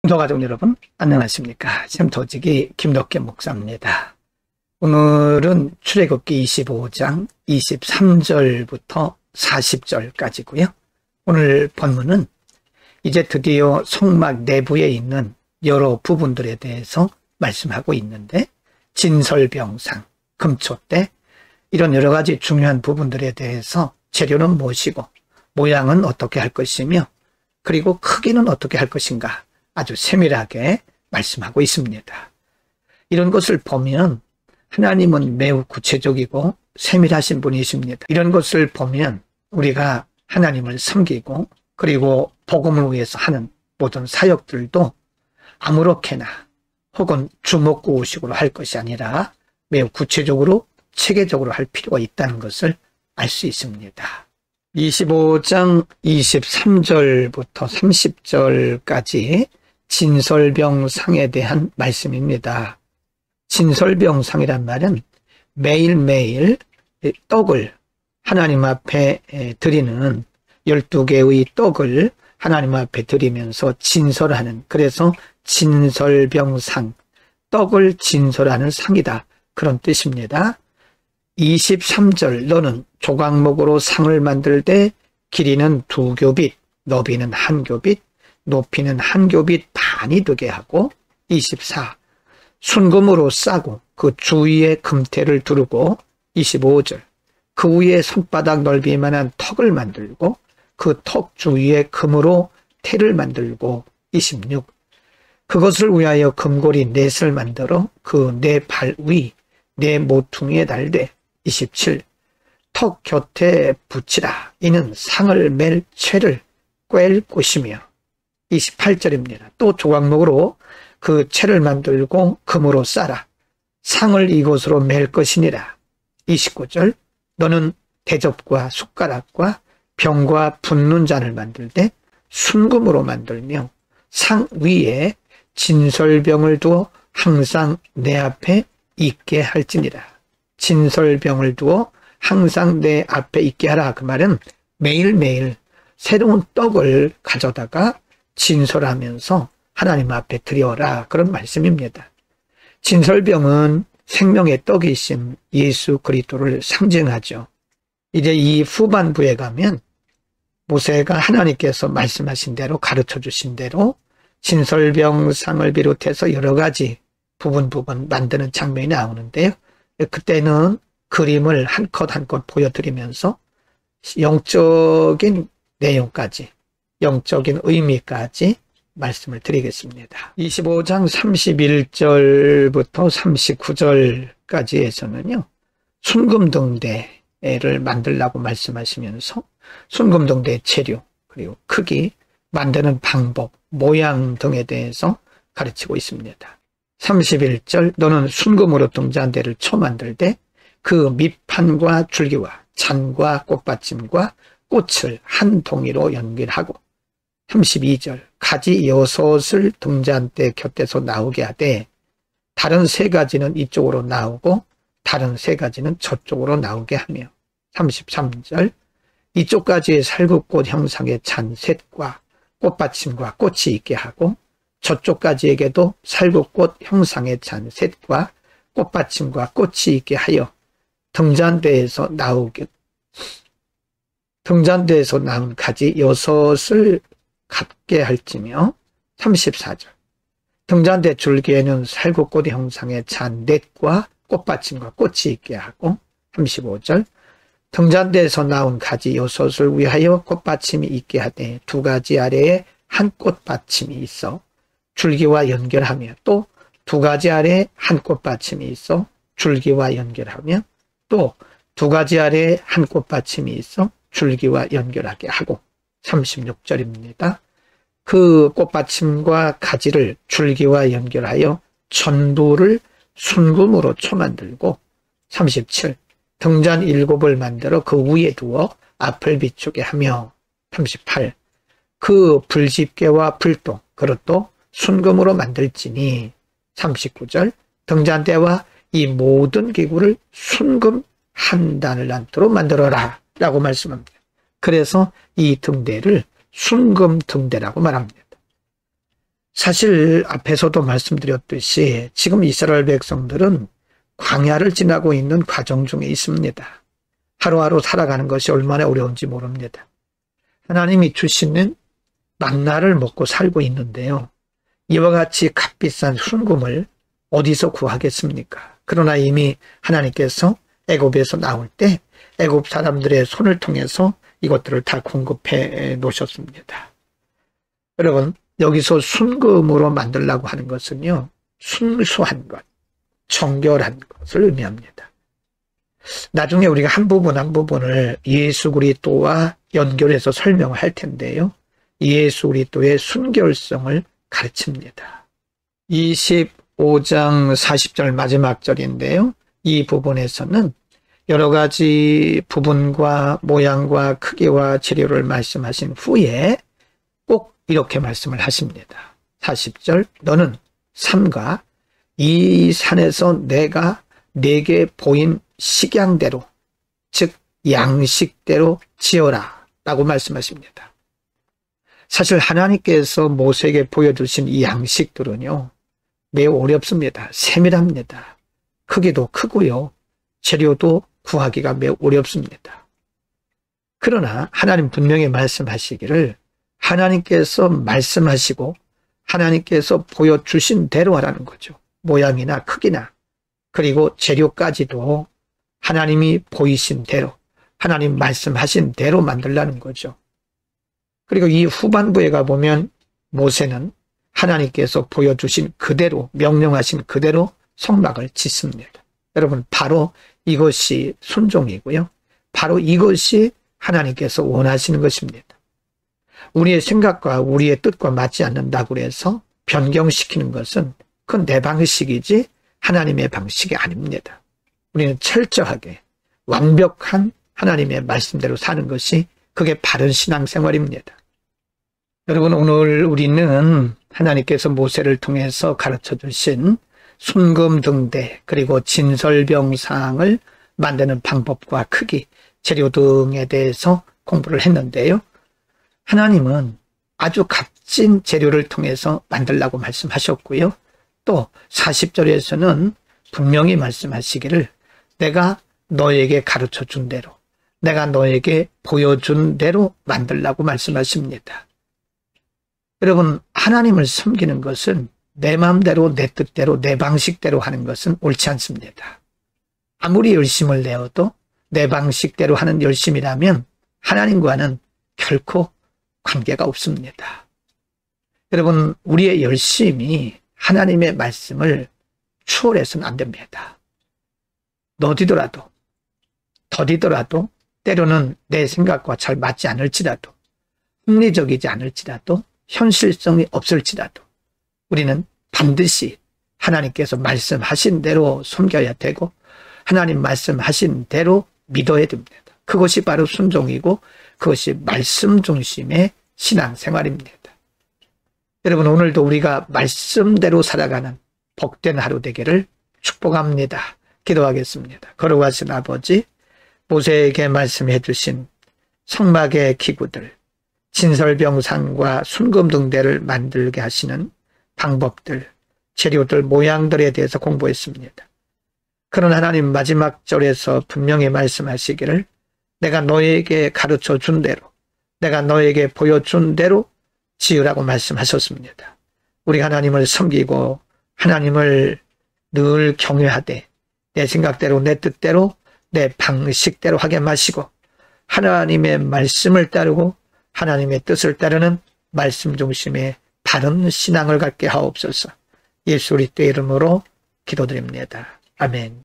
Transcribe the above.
성도가족 여러분 안녕하십니까. 샘터지기 김덕계 목사입니다. 오늘은 출애굽기 25장 23절부터 40절까지고요. 오늘 본문은 이제 드디어 성막 내부에 있는 여러 부분들에 대해서 말씀하고 있는데, 진설병상, 금초대, 이런 여러 가지 중요한 부분들에 대해서 재료는 무엇이고 모양은 어떻게 할 것이며 그리고 크기는 어떻게 할 것인가 아주 세밀하게 말씀하고 있습니다. 이런 것을 보면 하나님은 매우 구체적이고 세밀하신 분이십니다. 이런 것을 보면 우리가 하나님을 섬기고 그리고 복음을 위해서 하는 모든 사역들도 아무렇게나 혹은 주먹구구식으로 할 것이 아니라 매우 구체적으로 체계적으로 할 필요가 있다는 것을 알 수 있습니다. 25장 23절부터 30절까지 진설병상에 대한 말씀입니다. 진설병상이란 말은 매일매일 떡을 하나님 앞에 드리는 12개의 떡을 하나님 앞에 드리면서 진설하는, 그래서 진설병상, 떡을 진설하는 상이다, 그런 뜻입니다. 23절, 너는 조각목으로 상을 만들 때 길이는 2규빗, 너비는 1규빗, 높이는 1규빗 반이 되게 하고, 24, 순금으로 싸고 그 주위에 금태를 두르고, 25절, 그 위에 손바닥 넓이만한 턱을 만들고 그 턱 주위에 금으로 태를 만들고, 26, 그것을 위하여 금고리 넷을 만들어 그 네 발 위, 네 모퉁이에 달되, 27, 턱 곁에 붙이라. 이는 상을 맬 채를 꿰일 곳이며, 28절입니다. 또 조각목으로 그 채를 만들고 금으로 싸라. 상을 이곳으로 맬 것이니라. 29절, 너는 대접과 숟가락과 병과 붓는 잔을 만들 때 순금으로 만들며 상 위에 진설병을 두어 항상 내 앞에 있게 할지니라. 진설병을 두어 항상 내 앞에 있게 하라. 그 말은 매일매일 새로운 떡을 가져다가 진설하면서 하나님 앞에 드려라, 그런 말씀입니다. 진설병은 생명의 떡이신 예수 그리스도를 상징하죠. 이제 이 후반부에 가면 모세가 하나님께서 말씀하신 대로, 가르쳐 주신 대로 진설병상을 비롯해서 여러 가지 부분 만드는 장면이 나오는데요. 그때는 그림을 한 컷 한 컷 보여드리면서 영적인 내용까지, 영적인 의미까지 말씀을 드리겠습니다. 25장 31절부터 39절까지에서는요, 순금등대를 만들라고 말씀하시면서 순금등대의 재료, 그리고 크기, 만드는 방법, 모양 등에 대해서 가르치고 있습니다. 31절, 너는 순금으로 등잔대를 만들 때 그 밑판과 줄기와 잔과 꽃받침과 꽃을 한 동이로 연결하고, 32절, 가지 6을 등잔대 곁에서 나오게 하되 다른 3가지는 이쪽으로 나오고 다른 3가지는 저쪽으로 나오게 하며, 33절, 이쪽 가지에 살구꽃 형상의 잔 셋과 꽃받침과 꽃이 있게 하고 저쪽 가지에게도 살구꽃 형상의 잔 셋과 꽃받침과 꽃이 있게 하여 등잔대에서 나온 가지 6을 갖게 할지며, 34절, 등잔대 줄기에는 살구꽃 형상의 잔 넷과 꽃받침과 꽃이 있게 하고, 35절, 등잔대에서 나온 가지 6을 위하여 꽃받침이 있게 하되 2가지 아래에 한 꽃받침이 있어 줄기와 연결하며, 또 2가지 아래에 한 꽃받침이 있어 줄기와 연결하며, 또 2가지 아래에 한 꽃받침이 있어 줄기와 연결하게 하고, 36절입니다. 그 꽃받침과 가지를 줄기와 연결하여 전부를 순금으로 만들고, 37, 등잔 7을 만들어 그 위에 두어 앞을 비추게 하며, 38, 그 불집게와 불똥, 그릇도 순금으로 만들지니, 39절, 등잔대와 이 모든 기구를 순금 한 단을 안토록 만들어라 라고 말씀합니다. 그래서 이 등대를 순금 등대라고 말합니다. 사실 앞에서도 말씀드렸듯이 지금 이스라엘 백성들은 광야를 지나고 있는 과정 중에 있습니다. 하루하루 살아가는 것이 얼마나 어려운지 모릅니다. 하나님이 주시는 만나를 먹고 살고 있는데요. 이와 같이 값비싼 순금을 어디서 구하겠습니까? 그러나 이미 하나님께서 애굽에서 나올 때 애굽 사람들의 손을 통해서 이것들을 다 공급해 놓으셨습니다. 여러분, 여기서 순금으로 만들려고 하는 것은요, 순수한 것, 정결한 것을 의미합니다. 나중에 우리가 한 부분 한 부분을 예수 그리스도와 연결해서 설명할 텐데요. 예수 그리스도의 순결성을 가르칩니다. 25장 40절 마지막 절인데요. 이 부분에서는 여러 가지 부분과 모양과 크기와 재료를 말씀하신 후에 꼭 이렇게 말씀을 하십니다. 40절, 너는 삼가 이 산에서 내가 네게 보인 식양대로, 즉 양식대로 지어라 라고 말씀하십니다. 사실 하나님께서 모세에게 보여주신 이 양식들은요, 매우 어렵습니다. 세밀합니다. 크기도 크고요, 재료도 구하기가 매우 어렵습니다. 그러나 하나님 분명히 말씀하시기를 하나님께서 말씀하시고 하나님께서 보여주신 대로 하라는 거죠. 모양이나 크기나 그리고 재료까지도 하나님이 보이신 대로, 하나님 말씀하신 대로 만들라는 거죠. 그리고 이 후반부에 가보면 모세는 하나님께서 보여주신 그대로, 명령하신 그대로 성막을 짓습니다. 여러분, 바로 이것이 순종이고요. 바로 이것이 하나님께서 원하시는 것입니다. 우리의 생각과 우리의 뜻과 맞지 않는다고 해서 변경시키는 것은 그건 내 방식이지 하나님의 방식이 아닙니다. 우리는 철저하게 완벽한 하나님의 말씀대로 사는 것이 그게 바른 신앙생활입니다. 여러분, 오늘 우리는 하나님께서 모세를 통해서 가르쳐 주신 순금등대 그리고 진설병상을 만드는 방법과 크기, 재료 등에 대해서 공부를 했는데요. 하나님은 아주 값진 재료를 통해서 만들라고 말씀하셨고요. 또 40절에서는 분명히 말씀하시기를 내가 너에게 가르쳐 준 대로, 내가 너에게 보여준 대로 만들라고 말씀하십니다. 여러분, 하나님을 섬기는 것은 내 마음대로, 내 뜻대로, 내 방식대로 하는 것은 옳지 않습니다. 아무리 열심을 내어도 내 방식대로 하는 열심이라면 하나님과는 결코 관계가 없습니다. 여러분, 우리의 열심이 하나님의 말씀을 추월해서는 안 됩니다. 너디더라도, 더디더라도, 때로는 내 생각과 잘 맞지 않을지라도, 합리적이지 않을지라도, 현실성이 없을지라도 우리는 반드시 하나님께서 말씀하신 대로 섬겨야 되고 하나님 말씀하신 대로 믿어야 됩니다. 그것이 바로 순종이고 그것이 말씀 중심의 신앙생활입니다. 여러분, 오늘도 우리가 말씀대로 살아가는 복된 하루 되기를 축복합니다. 기도하겠습니다. 거룩하신 아버지, 모세에게 말씀해 주신 성막의 기구들, 진설병상과 순금등대를 만들게 하시는 방법들, 재료들, 모양들에 대해서 공부했습니다. 그런 하나님 마지막 절에서 분명히 말씀하시기를 내가 너에게 가르쳐 준 대로, 내가 너에게 보여준 대로 지으라고 말씀하셨습니다. 우리 하나님을 섬기고 하나님을 늘 경외하되 내 생각대로, 내 뜻대로, 내 방식대로 하게 마시고 하나님의 말씀을 따르고 하나님의 뜻을 따르는 말씀 중심의 바른 신앙을 갖게 하옵소서. 예수 그리스도의 이름으로 기도드립니다. 아멘.